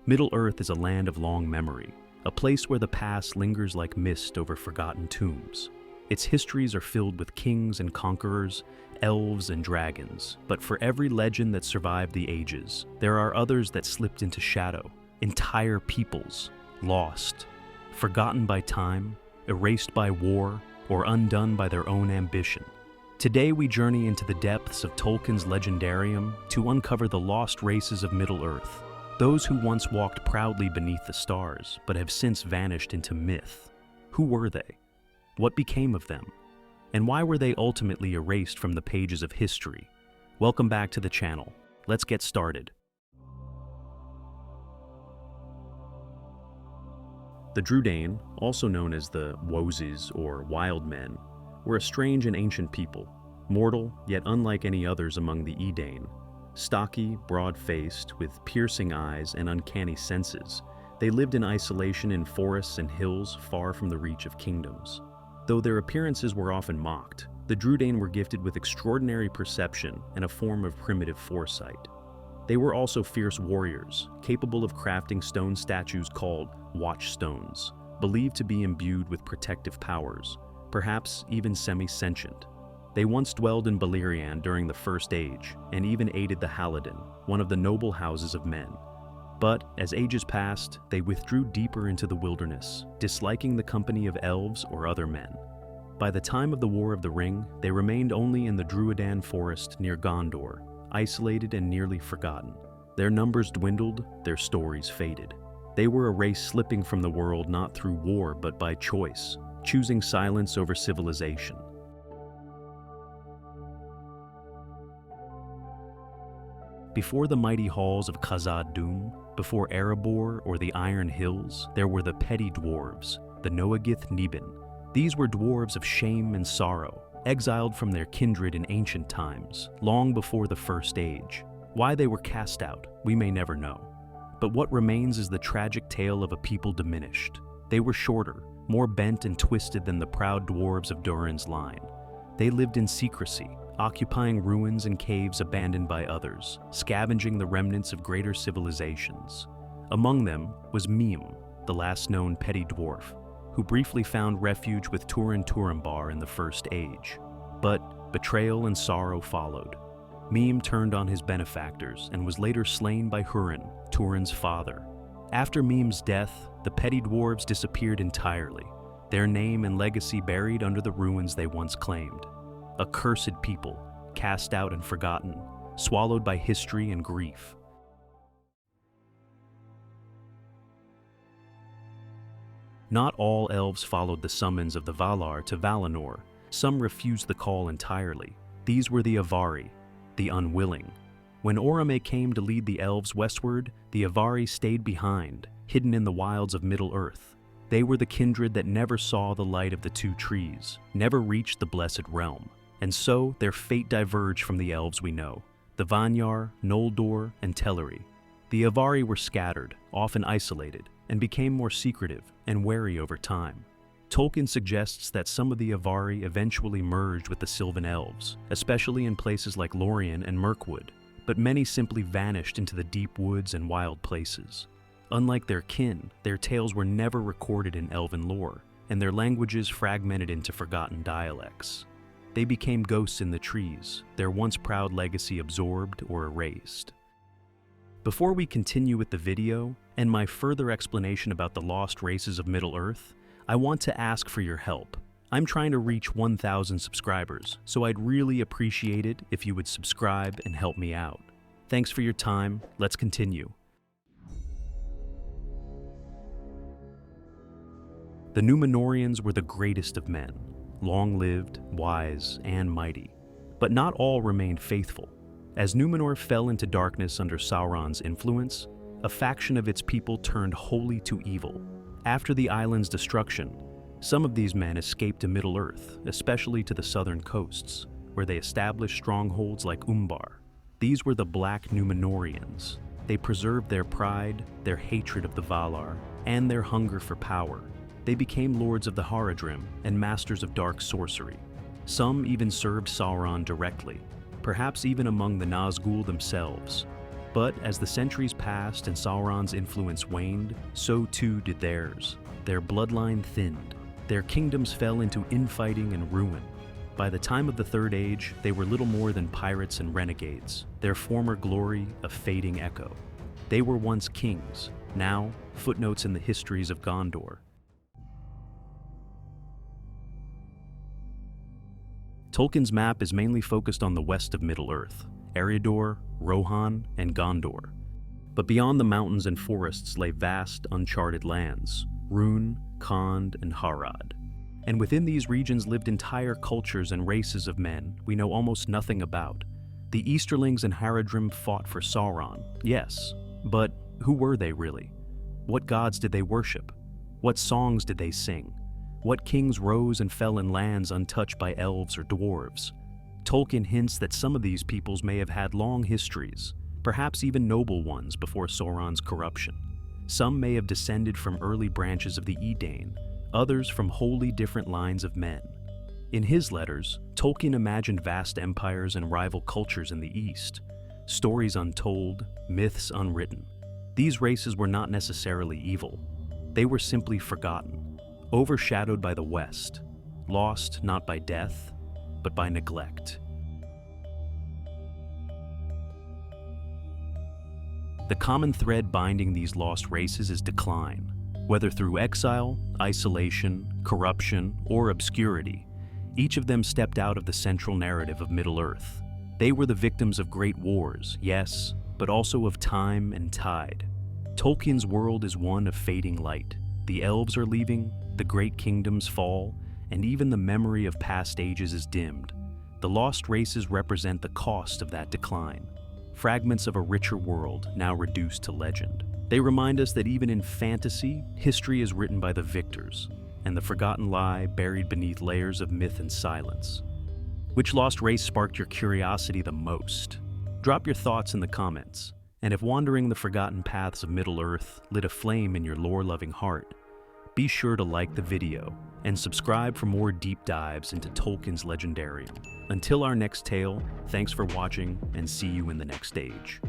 Middle-earth is a land of long memory, a place where the past lingers like mist over forgotten tombs. Its histories are filled with kings and conquerors, elves and dragons, but for every legend that survived the ages, there are others that slipped into shadow, entire peoples, lost, forgotten by time, erased by war, or undone by their own ambition. Today we journey into the depths of Tolkien's legendarium to uncover the lost races of Middle-earth, those who once walked proudly beneath the stars but have since vanished into myth. Who were they? What became of them? And why were they ultimately erased from the pages of history? Welcome back to the channel. Let's get started. The Drúedain, also known as the Woses or Wild Men, were a strange and ancient people, mortal yet unlike any others among the Edain. Stocky, broad-faced, with piercing eyes and uncanny senses, they lived in isolation in forests and hills far from the reach of kingdoms. Though their appearances were often mocked, the Drúedain were gifted with extraordinary perception and a form of primitive foresight. They were also fierce warriors, capable of crafting stone statues called watchstones, believed to be imbued with protective powers, perhaps even semi-sentient. They once dwelled in Beleriand during the First Age, and even aided the Halidin, one of the noble houses of men. But, as ages passed, they withdrew deeper into the wilderness, disliking the company of elves or other men. By the time of the War of the Ring, they remained only in the Drúedain forest near Gondor, isolated and nearly forgotten. Their numbers dwindled, their stories faded. They were a race slipping from the world not through war but by choice, choosing silence over civilization. Before the mighty halls of Khazad-dûm, before Erebor or the Iron Hills, there were the Petty Dwarves, the Noaghith-Nibin. These were dwarves of shame and sorrow, exiled from their kindred in ancient times, long before the First Age. Why they were cast out, we may never know. But what remains is the tragic tale of a people diminished. They were shorter, more bent and twisted than the proud dwarves of Durin's line. They lived in secrecy, occupying ruins and caves abandoned by others, scavenging the remnants of greater civilizations. Among them was Mîm, the last known petty dwarf, who briefly found refuge with Turin Turambar in the First Age. But betrayal and sorrow followed. Mîm turned on his benefactors and was later slain by Hurin, Turin's father. After Mîm's death, the petty dwarves disappeared entirely, their name and legacy buried under the ruins they once claimed. A cursed people, cast out and forgotten, swallowed by history and grief. Not all elves followed the summons of the Valar to Valinor. Some refused the call entirely. These were the Avari, the unwilling. When Orome came to lead the elves westward, the Avari stayed behind, hidden in the wilds of Middle-earth. They were the kindred that never saw the light of the two trees, never reached the Blessed Realm. And so, their fate diverged from the elves we know, the Vanyar, Noldor, and Teleri. The Avari were scattered, often isolated, and became more secretive and wary over time. Tolkien suggests that some of the Avari eventually merged with the Sylvan elves, especially in places like Lorien and Mirkwood, but many simply vanished into the deep woods and wild places. Unlike their kin, their tales were never recorded in elven lore, and their languages fragmented into forgotten dialects. They became ghosts in the trees, their once proud legacy absorbed or erased. Before we continue with the video and my further explanation about the lost races of Middle-earth, I want to ask for your help. I'm trying to reach 1,000 subscribers, so I'd really appreciate it if you would subscribe and help me out. Thanks for your time. Let's continue. The Númenóreans were the greatest of men, long-lived, wise, and mighty. But not all remained faithful. As Númenor fell into darkness under Sauron's influence, a faction of its people turned wholly to evil. After the island's destruction, some of these men escaped to Middle-earth, especially to the southern coasts, where they established strongholds like Umbar. These were the Black Númenóreans. They preserved their pride, their hatred of the Valar, and their hunger for power. They became lords of the Haradrim and masters of dark sorcery. Some even served Sauron directly, perhaps even among the Nazgûl themselves. But as the centuries passed and Sauron's influence waned, so too did theirs. Their bloodline thinned. Their kingdoms fell into infighting and ruin. By the time of the Third Age, they were little more than pirates and renegades, their former glory a fading echo. They were once kings, now footnotes in the histories of Gondor. Tolkien's map is mainly focused on the west of Middle-earth, Eriador, Rohan, and Gondor. But beyond the mountains and forests lay vast, uncharted lands, Rhûn, Khand, and Harad. And within these regions lived entire cultures and races of men we know almost nothing about. The Easterlings and Haradrim fought for Sauron, yes, but who were they really? What gods did they worship? What songs did they sing? What kings rose and fell in lands untouched by elves or dwarves? Tolkien hints that some of these peoples may have had long histories, perhaps even noble ones before Sauron's corruption. Some may have descended from early branches of the Edain, others from wholly different lines of men. In his letters, Tolkien imagined vast empires and rival cultures in the East, stories untold, myths unwritten. These races were not necessarily evil. They were simply forgotten, overshadowed by the West, lost not by death, but by neglect. The common thread binding these lost races is decline. Whether through exile, isolation, corruption, or obscurity, each of them stepped out of the central narrative of Middle-earth. They were the victims of great wars, yes, but also of time and tide. Tolkien's world is one of fading light. The elves are leaving, the great kingdoms fall, and even the memory of past ages is dimmed. The lost races represent the cost of that decline. Fragments of a richer world now reduced to legend. They remind us that even in fantasy, history is written by the victors, and the forgotten lie buried beneath layers of myth and silence. Which lost race sparked your curiosity the most? Drop your thoughts in the comments, and if wandering the forgotten paths of Middle-earth lit a flame in your lore-loving heart, be sure to like the video and subscribe for more deep dives into Tolkien's legendarium. Until our next tale, thanks for watching and see you in the next stage.